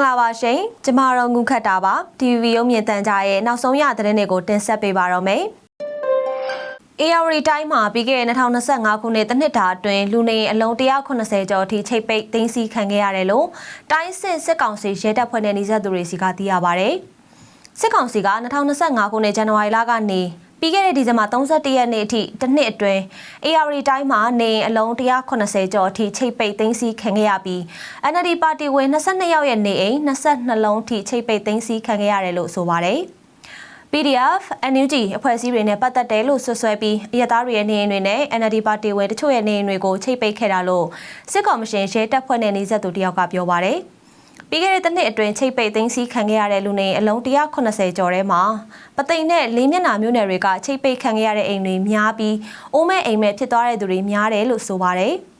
္ဂလာပါရှင်ကျမတို့ငုခတ်တာပါ TV ရုံမြင့်တန်ကြားရဲ့နောက်ဆုံးရသတင်းတွေကိုတင်ဆက်ပေးပါတော့မယ်။ AR တိုင်းမှာပြီးခဲ့တဲ့2025ခုနှစ်တစ်နှစ်တာအတွင်းလူနေအလုံး180ကျော်အထိချိတ်ပိတ်သိမ်းဆည်းခံခဲ့ရတယ်လို့တိုင်းစစ်ကောင်စီရဲတပ်ဖွဲ့နဲ့နှိစက်သူတွေစီကသိရပါဗျ။စစ်ကောင်စီက2025ခုနှစ်ဇန်နဝါရီလကနေပြီးခဲ့တဲ့ဒီဇင်ဘာ31ရက်နေ့အထိတစ်နှစ်အတွင်း AR တိုင်းမှာနေအလုံး180ကျော်အထိချိတ်ပိတ်သိမ်းဆည်းခံခဲ့ရပြီး NLD ပါတီဝင်22ယောက်ရဲ့နေအိမ်22လုံးထိချိတ်ပိတ်သိမ်းဆည်းခံခဲ့ရတယ်လို့ဆိုပါတယ်။ PDF, NUG အဖွဲ့အစည်းတွေနဲ့ပတ်သက်တယ်လို့ဆွဆွဲပြီးအရသားတွေရဲ့နေအိမ်တွေနဲ့ NLD ပါတီဝင်တချို့ရဲ့နေအိမ်တွေကိုချိတ်ပိတ်ခဲ့တာလို့စစ်ကော်မရှင်ရဲတပ်ဖွဲ့နဲ့နှိစက်သူတယောက်ကပြောပါတယ်။ပြီးခဲ့တဲ့တစ်နှစ်အတွင်းချိတ်ပိတ်သိမ်းဆည်းခံခဲ့ရတဲ့လူနေအလုံး180ကျော်ထဲမှာပသိမ်နဲ့လေးမျက်နှာမျိုးနယ်တွေကချိတ်ပိတ်ခံခဲ့ရတဲ့အိမ်တွေများပြီးအိုးမဲ့အိမ်မဲ့ဖြစ်သွားတဲ့သူတွေများတယ်လို့ဆိုပါတယ်။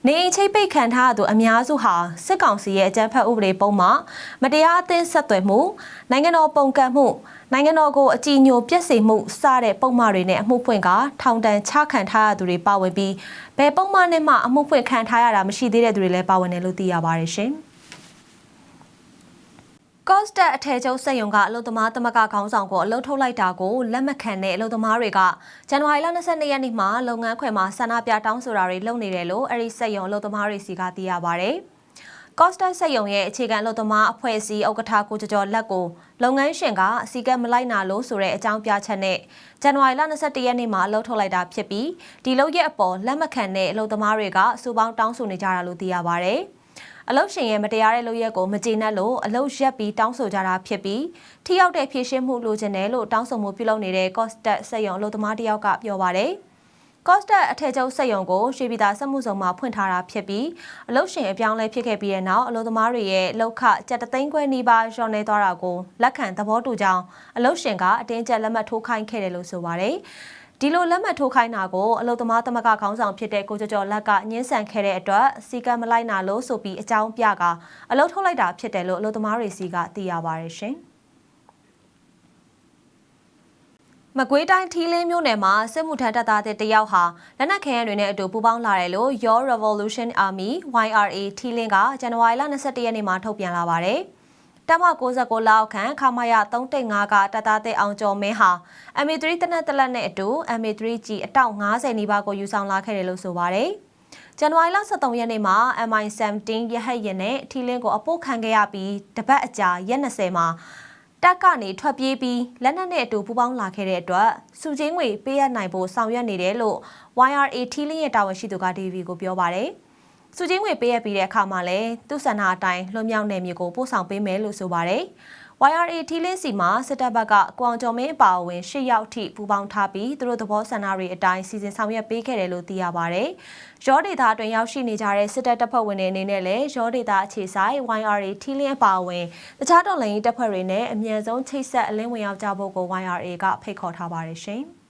နေအိမ်ချိတ်ပိတ်ခံထားသူအများစုဟာစစ်ကောင်စီရဲ့အကြမ်းဖက်ဥပဒေပုံမှာမတရားအသင်းဆက်သွယ်မှုနိုင်ငံတော်ပုံကန့်မှုနိုင်ငံတော်ကိုအကြည်ညိုပျက်စေမှုစတဲ့ပုံမှန်တွေနဲ့အမှုဖွင့်ကထောင်ဒဏ်ချခံထားရသူတွေပါဝင်ပြီးဘယ်ပုံမှန်နဲ့မှအမှုဖွင့်ခံထားရတာမရှိသေးတဲ့သူတွေလည်းပါဝင်တယ်လို့သိရပါတယ်ရှင်။ကော့စတက်အထည်ချုပ်စက်ရုံကအလုပ်သမားသမဂ္ဂခေါင်းဆောင်ကိုအလုပ်ထုတ်လိုက်တာကိုလက်မခံတဲ့အလုပ်သမားတွေကဇန်နဝါရီလ22ရက်နေ့မှာလုပ်ငန်းခွင်မှာဆန္ဒပြတောင်းဆိုတာတွေလုပ်နေတယ်လို့အဲ့ဒီစက်ရုံအလုပ်သမားတွေစီကသိရပါဗျ။ကော့စတက်စက်ရုံရဲ့အခြေခံအလုပ်သမားအဖွဲ့အစည်းဥက္ကဋ္ဌကိုကျော်လက်ကိုလုပ်ငန်းရှင်ကအစည်းကမ်းမလိုက်နာလို့ဆိုတဲ့အကြောင်းပြချက်နဲ့ဇန်နဝါရီလ22ရက်နေ့မှာအလုပ်ထုတ်လိုက်တာဖြစ်ပြီးဒီလုပ်ရက်အပေါ်လက်မခံတဲ့အလုပ်သမားတွေကစူပေါင်းတောင်းဆိုနေကြတာလို့သိရပါဗျ။အလုပ်ရှင်ရဲ့မတရားတဲ့လုပ်ရက်ကိုမကျေနပ်လို့အလုပ်ရက်ပြီးတောင်းဆိုကြတာဖြစ်ပြီးထိရောက်တဲ့ဖြည့်ရှင်းမှုလိုချင်တယ်လို့တောင်းဆိုမှုပြုလုပ်နေတဲ့ကော့စတက်စက်ရုံအလုပ်သမားတယောက်ကပြောပါတယ်။ကော့စတက်အထည်ချုပ်စက်ရုံကိုရွှေပြည်သာစက်မှုဆောင်မှာဖွင့်ထားတာဖြစ်ပြီးအလုပ်ရှင်အပြောင်းလဲဖြစ်ခဲ့ပြီးတဲ့နောက်အလုပ်သမားတွေရဲ့လောက်ခကျပ်3သိန်းခွဲနီးပါးလျော့နေသွားတာကိုလက်ခံသဘောတူကြောင်းအလုပ်ရှင်ကအတင်းကျပ်လက်မှတ်ထိုးခိုင်းခဲ့တယ်လို့ဆိုပါတယ်။ဒီလိုလက်မှတ်ထိုးခိုင်းတာကိုအလုပ်သမားသမဂ္ဂခေါင်းဆောင်ဖြစ်တဲ့ကိုကျော်လက်ကညှင်းဆန်ခဲ့တဲ့အတွက်စီကံမလိုက်နာလို့ဆိုပြီးအကြောင်းပြကအလုပ်ထုတ်လိုက်တာဖြစ်တယ်လို့အလုပ်သမားတွေစီကသိရပါတယ်ရှင်။မကွေးတိုင်းထီးလင်းမြို့နယ်မှာစစ်မှုထမ်းတပ်သားတယောက်ဟာလက်နက်ခဲယမ်းတွေနဲ့အတူပူးပေါင်းလာတယ်လို့ Your Revolution Army YRA ထီးလင်းကဇန်နဝါရီလ22ရက်နေ့မှာထုတ်ပြန်လာပါတယ်။တပ်မ69လောက်ခန့်ခမာယ315ကတပ်သားတဲ့အောင်ကျော်မင်းဟာ MA3 တနက်တလက်နဲ့အတူ MA3G အတောက်90နီးပါးကိုယူဆောင်လာခဲ့တယ်လို့ဆိုပါတယ်။ဇန်နဝါရီလ23ရက်နေ့မှာ MI17 ရဟတ်ယာဉ်နဲ့ထီလင်းကိုအပို့ခံခဲ့ရပြီးတပတ်အကြာရက်20မှာတပ်ကနေထွက်ပြေးပြီးလက်နက်နဲ့အတူပူးပေါင်းလာခဲ့တဲ့အတွက်စုချင်းငွေပေးရနိုင်ဖို့ဆောင်ရွက်နေတယ်လို့ YRA ထီလင်းရဲ့တာဝန်ရှိသူက DV ကိုပြောပါတယ်။စုချင်းငွေပေးရပြီးတဲ့အခါမှာလည်းသူ့ဆန္ဒအတိုင်းလွန်မြောက်နယ်မြေကိုပို့ဆောင်ပေးမယ်လို့ဆိုပါတယ်။ YRA ထီလင်းစီမှာစစ်တပ်ဘက်ကကွန်ကျော်မင်းအပါအဝင်10ယောက်ထိပူးပေါင်းထားပြီးသူတို့သဘောဆန္ဒတွေအတိုင်းစီစဉ်ဆောင်ရွက်ပေးခဲ့တယ်လို့သိရပါတယ်။ရောဒေတာအတွင်းရောက်ရှိနေကြတဲ့စစ်တပ်တပ်ဖွဲ့ဝင်တွေအနေနဲ့လည်းရောဒေတာအခြေဆိုင် YRA ထီလင်းအပါအဝင်တခြားတော်လှန်ရေးတပ်ဖွဲ့တွေနဲ့အမြန်ဆုံးချိတ်ဆက်အလင်းဝင်ရောက်ကြဖို့ကို YRA ကဖိတ်ခေါ်ထားပါတယ်ရှင်။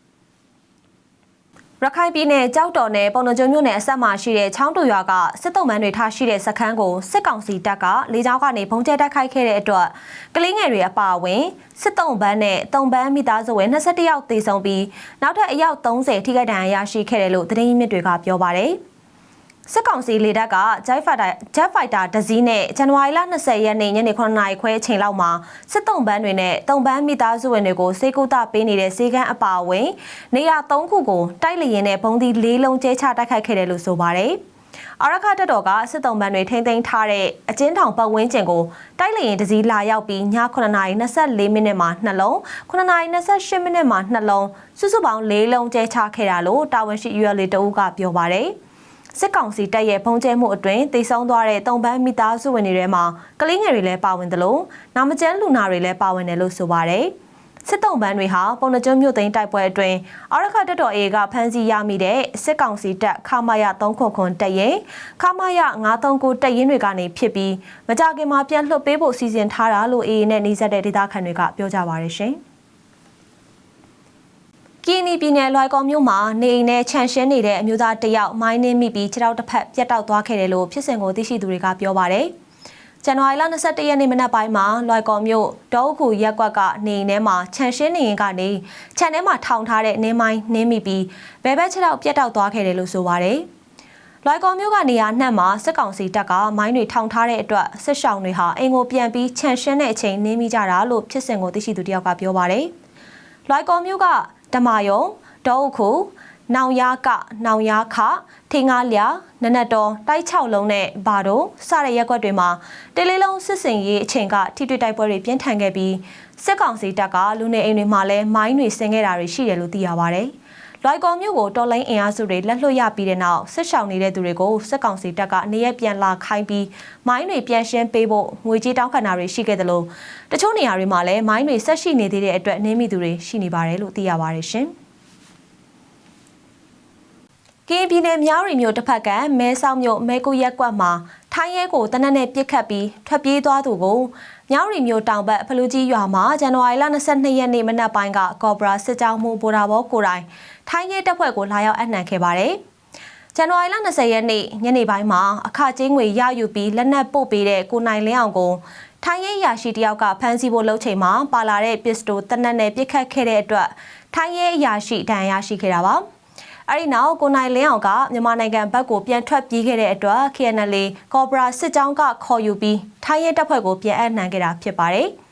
ရခိုင်ပြည်နယ်ကြောက်တော်နယ်ပုံနှကျုံမြို့နယ်အဆက်မှာရှိတဲ့ချောင်းတူရွာကစစ်တုံးမန်းတွေထားရှိတဲ့စခန်းကိုစစ်ကောင်စီတပ်ကလေကြောင်းကနေဘုံကျဲတိုက်ခိုက်ခဲ့တဲ့အတွက်ကလေးငယ်တွေအပါအဝင်စစ်တုံးပန်းနဲ့တုံးပန်းမိသားစုဝင်21ယောက်သေဆုံးပြီးနောက်ထပ်အယောက်30ထိခိုက်ဒဏ်ရာရရှိခဲ့တယ်လို့သတင်းရင်းမြစ်တွေကပြောပါတယ်။စစ်ကောင်စီလေတပ်ကဂျက်ဖိုက်တာဒဇီးနဲ့ဇန်နဝါရီလ20ရက်နေ့ညနေ9:00နာရီခွဲအချိန်လောက်မှာစစ်တုံးပန်းတွေနဲ့တုံးပန်းမိသားစုဝင်တွေကိုစေကူတာပေးနေတဲ့ဈေးကန်းအပါအဝင်နေရာ3ခုကိုတိုက်လေရင်နဲ့ဘုံဒီ4လုံးကျဲချတိုက်ခိုက်ခဲ့တယ်လို့ဆိုပါတယ်။အာရခတပ်တော်ကစစ်တုံးပန်းတွေထိန်းသိမ်းထားတဲ့အကျဉ်းထောင်ပတ်ဝန်းကျင်ကိုတိုက်လေရင်ဒဇီးလာရောက်ပြီးည9:24မိနစ်မှာ2လုံး9:28မိနစ်မှာ2လုံးစုစုပေါင်း4လုံးကျဲချခဲ့တာလို့တာဝန်ရှိ UL တအုပ်ကပြောပါတယ်။စစ်ကောင်စီတပ်ရဲ့ဘုံကျဲမှုအတွင်းတိတ်ဆုံးသွားတဲ့တုံပန်းမိသားစုဝင်တွေထဲမှာကလေးငယ်တွေလည်းပါဝင်တယ်လို့နာမကျန်းလူနာတွေလည်းပါဝင်တယ်လို့ဆိုပါတယ်။စစ်တုံပန်းတွေဟာပုံနှကျုံမြို့သိမ်းတိုက်ပွဲအတွင်းအာရခတပ်တော် A ကဖမ်းဆီးရမိတဲ့စစ်ကောင်စီတပ်ခမာယ300တပ်ရင်ခမာယ939တပ်ရင်းတွေကနေဖြစ်ပြီးမကြခင်မှာပြန်လွှတ်ပေးဖို့စီစဉ်ထားတာလို့ A နဲ့နှိစက်တဲ့ဒေသခံတွေကပြောကြပါရရှင်။ကီနီပြည်နယ်လွိုင်ကော်မြို့မှာနေအိမ်နဲ့ခြံရှင်းနေတဲ့အမျိုးသားတယောက်မိုင်းနှင်းမိပြီးခြေထောက်တစ်ဖက်ပြတ်တောက်သွားခဲ့တယ်လို့ဖြစ်စဉ်ကိုသိရှိသူတွေကပြောပါတယ်။ဇန်နဝါရီလ21ရက်နေ့မနက်ပိုင်းမှာလွိုင်ကော်မြို့ဒေါဥခုရက်ကွက်ကနေအိမ်ထဲမှာခြံရှင်းနေရင်ကနေခြံထဲမှာထောင်ထားတဲ့နင်းမိုင်းနှင်းမိပြီးဘဲဘက်ခြေထောက်ပြတ်တောက်သွားခဲ့တယ်လို့ဆိုပါတယ်။ လွိုင်ကော်မြို့ကနေရာနှံ့မှာစစ်ကောင်စီတပ်ကမိုင်းတွေထောင်ထားတဲ့အတွက်စစ်ရှောင်းတွေဟာအင်ကိုပြန်ပြီးခြံရှင်းတဲ့အချိန်နင်းမိကြတာလို့ဖြစ်စဉ်ကိုသိရှိသူတယောက်ကပြောပါတယ်။လွိုင်ကော်မြို့ကဓမာယုံဒေါအုပ်ခုနောင်ရကနောင်ရခထင်းကားလျာနနတ်တော်တိုက်6လုံးနဲ့ဘာတို့စတဲ့ရက်ွက်တွေမှာတလေးလုံးစစ်စင်ရေးအချိန်ကထိတွေ့တိုက်ပွဲတွေပြင်းထန်ခဲ့ပြီးစစ်ကောင်စီတပ်ကလူနေအိမ်တွေမှာလည်းမိုင်းတွေဆင်ခဲ့တာတွေရှိတယ်လို့သိရပါတယ်။လွိုင်ကော်မြို့ကိုတော်လိုင်းအင်အားစုတွေလက်လွတ်ရပြီးတဲ့နောက်စစ်ရှောင်နေတဲ့သူတွေကိုစစ်ကောင်စီတပ်ကနေရက်ပြန်လာခိုင်းပြီးမိုင်းတွေပြန်ရှင်းပေးဖို့ငွေကြေးတောင်းခံတာတွေရှိခဲ့တယ်လို့တချို့နေရာတွေမှာလည်းမိုင်းတွေဆက်ရှိနေသေးတဲ့အတွက်နင်းမိသူတွေရှိနေပါတယ်လို့သိရပါတယ်ရှင်။ကင်းပြည်နယ်မြောက်ရီမြို့တစ်ဖက်ကမဲဆောက်မြို့မဲကူရက်ကွက်မှာထိုင်းရဲကိုတနက်နဲ့ပစ်ခတ်ပြီးထွက်ပြေးသွားသူကိုမြောက်ရီမြို့တောင်ဘက်ဖလူကြီးရွာမှာဇန်နဝါရီလ22ရက်နေ့မနက်ပိုင်းကကော်ဘရာစစ်ကြောင်းမှုဗိုလ်တော်ဘောကိုတိုင်ထိုင်းရဲတပ်ဖွဲ့ကိုလာရောက်အနှံခဲ့ပါတယ်။ဇန်နဝါရီလ20ရက်နေ့ညနေပိုင်းမှာအခကျင်းငွေရယူပြီးလက်နက်ပို့ပေးတဲ့ကိုနိုင်လင်းအောင်ကိုထိုင်းရဲရာရှိတယောက်ကဖမ်းဆီးဖို့လုပ်ချိန်မှာပါလာတဲ့ပစ္စတိုတနက်နဲ့ပစ်ခတ်ခဲ့တဲ့အတွက်ထိုင်းရဲရာရှိဒဏ်ရာရှိခဲ့တာပါ။အဲ့ဒီနောက်ကိုနိုင်လင်းအောင်ကမြန်မာနိုင်ငံဘက်ကိုပြန်ထွက်ပြေးခဲ့တဲ့အတွက် KNL ကော်ဘရာစစ်ကြောင်းကခေါ်ယူပြီးထိုင်းရဲတပ်ဖွဲ့ကိုပြန်အပ်နှံခဲ့တာဖြစ်ပါတယ်။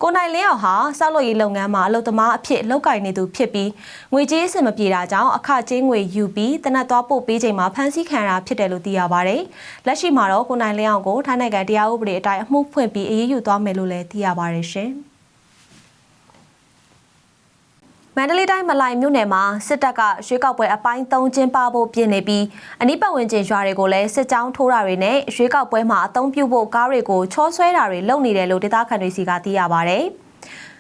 ကိုနိုင်လင်းအောင်ဟာစောက်လို့ရေးလုပ်ငန်းမှာအလုပ်သမားအဖြစ်လုပ်ကိုင်နေသူဖြစ်ပြီးငွေကြေးအဆင်မပြေတာကြောင့်အခကြေးငွေယူပြီးတနက်သွားပို့ပေးချိန်မှာဖမ်းဆီးခံရတာဖြစ်တယ်လို့သိရပါတယ်။လက်ရှိမှာတော့ကိုနိုင်လင်းအောင်ကိုထိုင်းနိုင်ငံတရားဥပဒေအတိုင်းအမှုဖွင့်ပြီးအရေးယူသွားမယ်လို့လည်းသိရပါတယ်ရှင်။မန္တလေးတိုင်းမလိုင်မြို့နယ်မှာစစ်တပ်ကရွေးကောက်ပွဲအပိုင်း3ကျင်းပဖို့ပြင်နေပြီးအနီးပတ်ဝန်းကျင်ရွာတွေကိုလည်းစစ်ကြောင်းထိုးတာတွေနဲ့ရွေးကောက်ပွဲမှာအသုံးပြုဖို့ကားတွေကိုချောဆွဲတာတွေလုပ်နေတယ်လို့ဒေသခံတွေစီကသိရပါဗျ။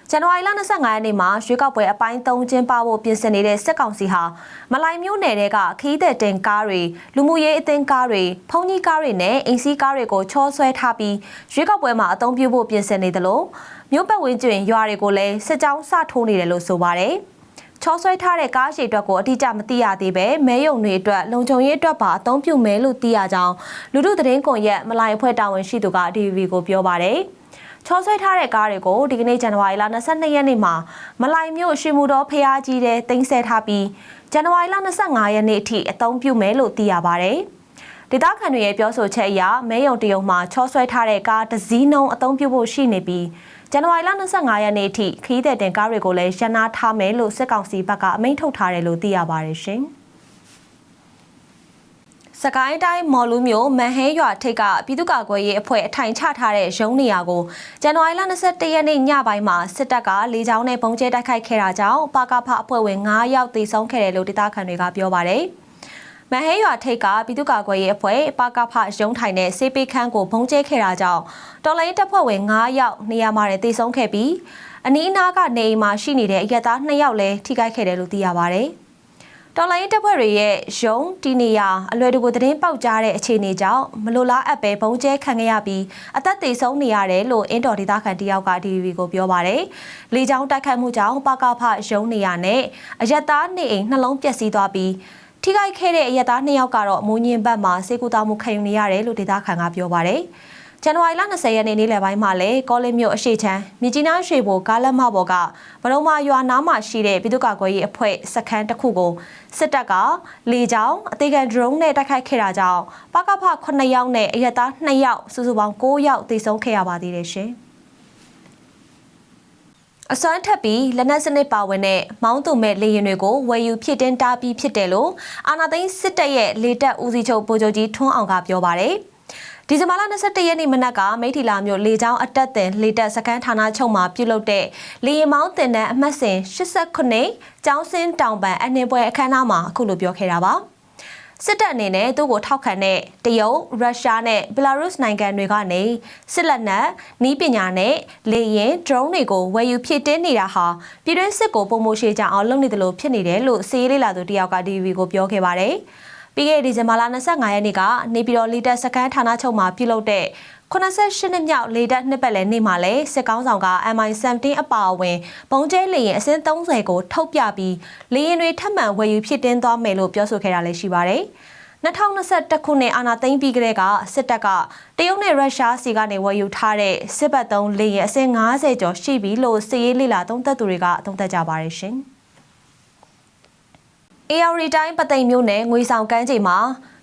ဇန်နဝါရီလ25ရက်နေ့မှာရွေးကောက်ပွဲအပိုင်း3ကျင်းပဖို့ပြင်ဆင်နေတဲ့စစ်ကောင်စီဟာမလိုင်မြို့နယ်တွေကခီးတဲ့တင်ကားတွေလူမှုရေးအသင်းကားတွေဖုန်ကြီးကားတွေနဲ့အင်စီကားတွေကိုချောဆွဲထားပြီးရွေးကောက်ပွဲမှာအသုံးပြုဖို့ပြင်ဆင်နေတယ်လို့မြို့ပတ်ဝန်းကျင်ရွာတွေကိုလည်းစစ်ကြောင်းစထိုးနေတယ်လို့ဆိုပါတယ်။ချောဆွဲထားတဲ့ကားရှည်အတွက်ကိုအတိအကျမသိရသေးပဲမဲယုံတွေအတွက်လုံခြုံရေးအတွက်ပါအသုံးပြုမယ်လို့သိရကြောင်းလူထုသတင်းကွန်ရက်မလိုင်အဖွဲ့တာဝန်ရှိသူက DVB ကိုပြောပါတယ်။ချောဆွဲထားတဲ့ကားတွေကိုဒီကနေ့ဇန်နဝါရီလ22ရက်နေ့မှာမလိုင်မြို့ရွှေမူတော်ဖျားကြီးတဲ့တင်ဆက်ထားပြီးဇန်နဝါရီလ25ရက်နေ့အထိအသုံးပြုမယ်လို့သိရပါတယ်။ဒေသခံတွေရဲ့ပြောဆိုချက်အရမဲယုံတရုံမှာချောဆွဲထားတဲ့ကားတစ်စီးနှုံအသုံးပြုဖို့ရှိနေပြီးဇန်နဝါရီလ25ရက်နေ့အထိခရီးသည်တင်ကားတွေကိုလည်းရန်နာထားမယ်လို့စစ်ကောင်စီဘက်ကအမိန့်ထုတ်ထားတယ်လို့သိရပါတယ်ရှင်။စကိုင်းတိုင်းမော်လူမြို့မန်ဟဲရွာထိပ်ကပြည်သူ့ကာကွယ်ရေးအဖွဲ့အထိုင်ချထားတဲ့ရုံးနေရာကိုဇန်နဝါရီလ21ရက်နေ့ညပိုင်းမှာစစ်တပ်ကလေကြောင်းနဲ့ပုံကျဲတိုက်ခိုက်ခဲ့တာကြောင့်ပကဖအဖွဲ့ဝင်9ယောက်သေဆုံးခဲ့တယ်လို့ဒေသခံတွေကပြောပါတယ်။မန်ဟဲရွာထိပ်ကပြည်သူ့ကာကွယ်ရေးအဖွဲ့ပကဖရုံးထိုင်တဲ့စေးပေးခန်းကိုပုံကျဲခဲ့တာကြောင့်တော်လိုင်းတပ်ဖွဲ့ဝင်9ယောက်နေရာမှာသေဆုံးခဲ့ပြီးအနီးအနားကနေအိမ်မှာရှိနေတဲ့အရက်သား2ယောက်လည်းထိခိုက်ခဲ့တယ်လို့သိရပါတယ်။တော်လိုင်းတပ်ဖွဲ့တွေရဲ့ရုံးတီနေယာအလွယ်တကူသတင်းပေါက်ကြားတဲ့အခြေအနေကြောင့်မလိုလားအပ်ပဲပုံကျဲခံခဲ့ရပြီးအသက်သေဆုံးနေရတယ်လို့အင်းတော်ဒေသခံတယောက်က DVB ကိုပြောပါတယ်။လေကြောင်းတိုက်ခိုက်မှုကြောင့်ပကဖရုံးနေယာနဲ့အရက်သားနေအိမ်နှလုံးပျက်စီးသွားပြီးထိခိုက်ခဲ့တဲ့အရက်သား2ယောက်ကတော့မိုးညင်းဘက်မှာစေကူတာမှုခံယူနေရတယ်လို့ဒေသခံကပြောပါတယ်။ဇန်နဝါရီလ20ရက်နေ့နေ့လယ်ပိုင်းမှာလည်းကောလင်းမြို့အရှိချမ်းမြကြီးနားရွှေဘိုကားလက်မဘော်ကဗရုံမာရွာနားမှာရှိတဲ့ပြည်သူ့ကာကွယ်ရေးအဖွဲ့စခန်းတစ်ခုကိုစစ်တပ်ကလေကြောင်းအသေးခံ drone နဲ့တိုက်ခိုက်ခဲ့တာကြောင့်ပကဖ9ယောက်နဲ့အရက်သား2ယောက်စုစုပေါင်း9ယောက်သေဆုံးခဲ့ရပါသေးတယ်ရှင်။အစွမ်းထပ်ပြီးလက်နက်စနစ်ပါဝင်တဲ့မောင်းသူမဲ့လေရင်တွေကိုဝယ်ယူဖြစ်တင်တာပြီးဖြစ်တယ်လို့အာနာသိန်းစစ်တပ်ရဲ့လေတပ်ဦးစီးချုပ်ဗိုလ်ချုပ်ကြီးထွန်းအောင်ကပြောပါတယ်။ဒီဇင်ဘာလ22ရက်နေ့မနက်ကမိထီလာမြို့လေကြောင်းအတက်တင်လေတပ်စခန်းဌာနချုပ်မှာပြုလုပ်တဲ့လေရင်မောင်းတင်တဲ့အမှတ်စဉ်89ကျောင်းစင်းတောင်ပံအနှင်ပွဲအခမ်းအနားမှာအခုလိုပြောခဲ့တာပါ။စစ်တပ်အနေနဲ့သူ့ကိုထောက်ခံတဲ့တရုတ်၊ရုရှားနဲ့ဘယ်လာရုစ်နိုင်ငံတွေကနေစစ်လက်နက်၊နည်းပညာနဲ့လေယာဉ် drone တွေကိုဝယ်ယူဖြစ်တင်းနေတာဟာပြည်တွင်းစစ်ကိုပုံမိုရှေ့ကြအောင်လုပ်နေတယ်လို့ဖြစ်နေတယ်လို့စီးရေးလေလာသူတယောက်က DVB ကိုပြောခဲ့ပါတယ်။ပြီးခဲ့တဲ့ဒီဇင်ဘာလ25ရက်နေ့ကနေပြည်တော်လေတပ်စခန်းဌာနချုပ်မှာပြုလုပ်တဲ့88နှစ်မြောက်လေတပ်နှစ်ပတ်လည်နေ့မှာလည်းစစ်ကောင်းဆောင်က MI-17 အပါအဝင်ပုံကျဲလေရင်အစင်း30ကိုထုတ်ပြပြီးလေရင်တွေထပ်မံဝယ်ယူဖြစ်တင်းသွားမယ်လို့ပြောဆိုခဲ့တာလည်းရှိပါတယ်။2021ခုနှစ်အာဏာသိမ်းပြီးကတည်းကစစ်တပ်ကတရုတ်နဲ့ရုရှားစီကနေဝယ်ယူထားတဲ့စစ်ဘက်သုံးလေရင်အစင်း90ကျော်ရှိပြီလို့စစ်ရေးလေလာသုံးသပ်သူတွေကသုံးသပ်ကြပါတယ်ရှင်။ AR တိုင်းပသိမ်မြို့နယ်ငွေဆောင်ကမ်းခြေမှာ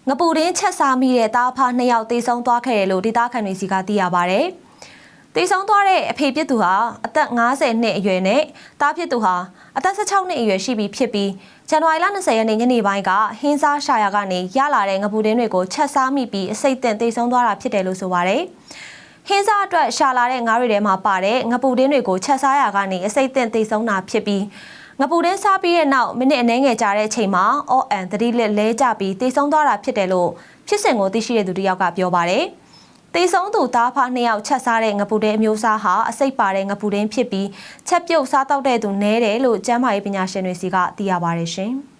ငပူရင်းချက်စားမိတဲ့သားဖား2ယောက်တေဆုံးသွားခဲ့တယ်လို့ဒေသခံတွေစီကသိရပါတယ်။တေဆုံးသွားတဲ့အဖေဖြစ်သူဟာအသက်50နှစ်အရွယ်နဲ့သားဖြစ်သူဟာအသက်16နှစ်အရွယ်ရှိပြီဖြစ်ပြီးဇန်နဝါရီလ20ရက်နေ့ညနေပိုင်းကဟင်းစားရှာယာကနေရလာတဲ့ငပူရင်းတွေကိုချက်စားမိပြီးအစိတ်သင့်တေဆုံးသွားတာဖြစ်တယ်လို့ဆိုပါတယ်။ဟင်းစားအတွက်ရှာလာတဲ့ငါးတွေထဲမှာပါတဲ့ငပူရင်းတွေကိုချက်စားယာကနေအစိတ်သင့်တေဆုံးတာဖြစ်ပြီးငပူတင်းစားပြီးတဲ့နောက်မိနစ်အနည်းငယ်ကြာတဲ့အချိန်မှာအော်အန်သတိလက်လဲကျပြီးတေဆုံးသွားတာဖြစ်တယ်လို့ဖြစ်စဉ်ကိုသိရှိတဲ့သူတစ်ယောက်ကပြောပါတယ်။တေဆုံးသူသားဖား2ယောက်ချက်စားတဲ့ငပူတင်းအမျိုးအစားဟာအစိတ်ပါတဲ့ငပူတင်းဖြစ်ပြီးချက်ပြုတ်စားတောက်တဲ့သူနည်းတယ်လို့ကျန်းမာရေးပညာရှင်တွေစီကသိရပါတယ်ရှင်။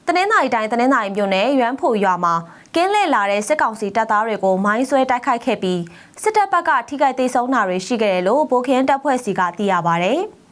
တနင်္သာရီတိုင်းတနင်္သာရီမြို့နယ်ရွမ်းဖို့ရွာမှာကင်းလှည့်လာတဲ့စစ်ကောင်စီတပ်သားတွေကိုမိုင်းဆွဲတိုက်ခိုက်ခဲ့ပြီးစစ်တပ်ဘက်ကထိခိုက်ဒေဆုံးတာတွေရှိခဲ့တယ်လို့ဗိုလ်ခင်းတပ်ဖွဲ့စီကသိရပါဗျ။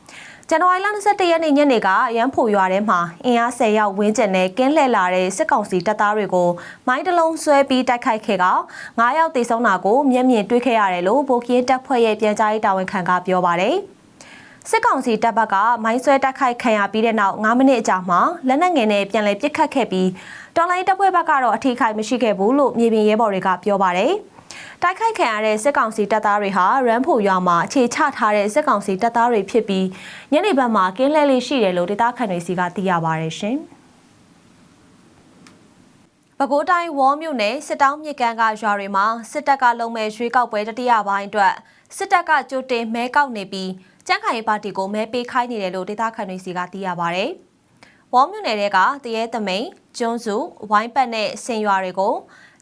ဇန်နဝါရီလ21ရက်နေ့ညနေကရမ်းဖို့ရွာထဲမှာအင်အား10ယောက်ဝန်းကျင်နဲ့ကင်းလှည့်လာတဲ့စစ်ကောင်စီတပ်သားတွေကိုမိုင်းတလုံးဆွဲပြီးတိုက်ခိုက်ခဲ့က9ယောက်ဒေဆုံးတာကိုမျက်မြင်တွေ့ခဲ့ရတယ်လို့ဗိုလ်ခင်းတပ်ဖွဲ့ရဲ့ပြန်ကြားရေးတာဝန်ခံကပြောပါတယ်။စစ်ကောင်စီတပ်ဘက်ကမိုင်းဆွဲတိုက်ခိုက်ခံရပြီးတဲ့နောက်9မိနစ်အကြာမှာလက်နက်ငယ်နဲ့ပြန်လည်ပစ်ခတ်ခဲ့ပြီးတော်လိုင်းတပ်ဖွဲ့ဘက်ကတော့အထိခိုက်မရှိခဲ့ဘူးလို့မြေပြင်ရဲဘော်တွေကပြောပါတယ်။တိုက်ခိုက်ခံရတဲ့စစ်ကောင်စီတပ်သားတွေဟာရမ်းဖို့ရွာမှာအခြေချထားတဲ့စစ်ကောင်စီတပ်သားတွေဖြစ်ပြီးညနေဘက်မှာကင်းလှည့်လေးရှိတယ်လို့ဒေသခံတွေစီကသိရပါတယ်ရှင်။ပဲခူးတိုင်းဝေါ်မြို့နယ်စစ်တောင်းမြစ်ကမ်းကရွာတွေမှာစစ်တပ်ကလုံမဲ့ရွေးကောက်ပွဲတတိယပိုင်းအတွက်စစ်တပ်ကကြိုတင်မဲကောက်နေပြီးကြံ့ခိုင်ပါတီကိုမဲပေးခိုင်းနေတယ်လို့ဒေသခံတွေစီကသိရပါတယ်။ဝေါ်မြို့နယ်ကတရဲသမိန်ကျွန်းစုဝိုင်းပတ်နဲ့စင်ရွာတွေကို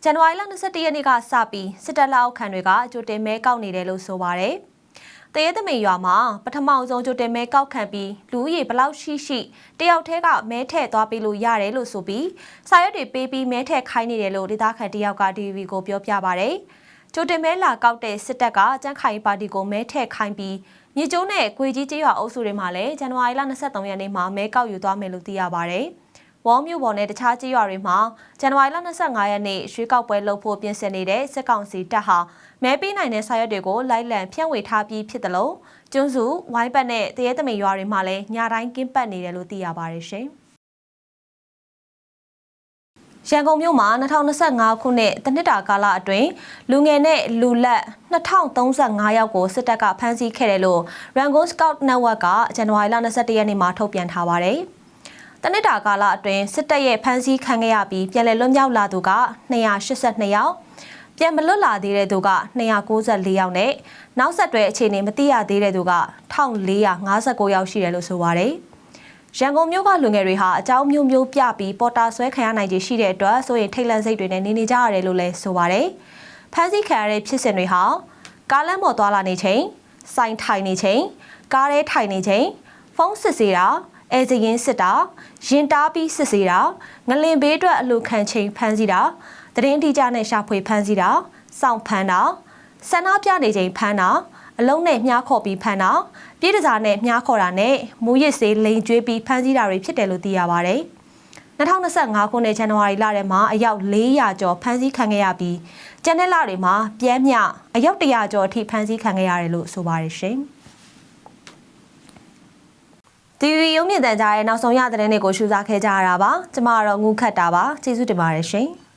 ဇန်နဝါရီလ21ရက်နေ့ကစပြီးစစ်တပ်လက်အောက်ခံတွေကကြိုတင်မဲကောက်နေတယ်လို့ဆိုပါတယ်။တရဲသမိန်ရွာမှာပထမဆုံးကြိုတင်မဲကောက်ခံပြီးလူဦးရေဘလောက်ရှိတယောက်တည်းကမဲထည့်သွားပေးလို့ရတယ်လို့ဆိုပြီးစာရွက်တွေပေးပြီးမဲထည့်ခိုင်းနေတယ်လို့ဒေသခံတယောက်က DVB ကိုပြောပြပါတယ်။ကြိုတင်မဲလာကောက်တဲ့စစ်တပ်ကကြံ့ခိုင်ပါတီကိုမဲထည့်ခိုင်းပြီးမြေကျိုးနဲ့ကွေကြီးကျေးရွာအုပ်စုတွေမှာလည်းဇန်နဝါရီလ23ရက်နေ့မှာမဲကောက်ယူသွားမယ်လို့သိရပါတယ်။ဝေါ်မြို့ပေါ်နဲ့တခြားကျေးရွာတွေမှာဇန်နဝါရီလ25ရက်နေ့ရွှေကောက်ပွဲလုပ်ဖို့ပြင်ဆင်နေတဲ့စစ်ကောင်စီတပ်ဟာမဲပေးနိုင်တဲ့စာရွက်တွေကိုလိုက်လံဖြန့်ဝေထားပြီးဖြစ်တယ်လို့ကျွန်းစုဝိုင်းပတ်နဲ့တရဲသမိန်ရွာတွေမှာလည်းညတိုင်းကင်းပတ်နေတယ်လို့သိရပါတယ်ရှင်။ရန်ကုန်မြို့မှာ2025ခုနှစ်တနှစ်တာကာလအတွင်းလူငယ်နဲ့လူလက်2035ယောက်ကိုစစ်တပ်ကဖမ်းဆီးခဲ့တယ်လို့ Rangoon Scout Network ကဇန်နဝါရီလ21ရက်နေ့မှာထုတ်ပြန်ထားပါတယ်။တနှစ်တာကာလအတွင်းစစ်တပ်ရဲ့ဖမ်းဆီးခံခဲ့ရပြီးပြန်လည်လွတ်မြောက်လာသူက282ယောက်ပြန်မလွတ်လာသေးတဲ့သူက294ယောက်နဲ့နောက်ဆက်တွဲအခြေအနေမသိရသေးတဲ့သူက1459ယောက်ရှိတယ်လို့ဆိုပါတယ်။ရန်ကုန်မြို့ကလူငယ်တွေဟာအကြောင်းမျိုးမျိုးပြပြီးပေါ်တာဆွဲခံရနိုင်ခြေရှိတဲ့အတွက်ဆိုရင်ထိတ်လန့်စိတ်တွေနဲ့နေကြရတယ်လို့လည်းဆိုပါတယ်။ဖမ်းဆီးခံရတဲ့ဖြစ်စဉ်တွေဟာကားလမ်းပေါ်သွားလာနေချိန်စိုင်ထိုင်နေချိန်ကားထဲထိုင်နေချိန်ဖုန်းစစ်ဆေးတာအဲဇရင်စစ်တာရင်တားပြီးစစ်ဆေးတာငလင်ဘေးအတွက်အလူခံချိန်ဖမ်းဆီးတာတရင်တိကျနဲ့ရှာဖွေဖမ်းဆီးတာစောင့်ဖမ်းတာဆန္ဒပြနေချိန်ဖမ်းတာအလုံးနဲ့မြားခေါ်ပြီးဖမ်းတာပြည်တစားနဲ့မြားခေါ်တာနဲ့မူရစ်စေးလိန်ကျွေးပြီးဖမ်းဆီးတာတွေဖြစ်တယ်လို့သိရပါတယ်။2025ခုနှစ်ဇန်နဝါရီလထဲမှာအယောက်400ကျော်ဖမ်းဆီးခံခဲ့ရပြီးကျန်တဲ့လတွေမှာပြန်မြအယောက်100ကျော်အထိဖမ်းဆီးခံခဲ့ရတယ်လို့ဆိုပါတယ်ရှင်။ဒီရုံမြင့်တန်ကြားရဲ့နောက်ဆုံးရသတင်းတွေကိုရှုစားခဲ့ကြရတာပါ။ကျွန်မကတော့ငုခတ်တာပါ။ကျေးဇူးတင်ပါတယ်ရှင်။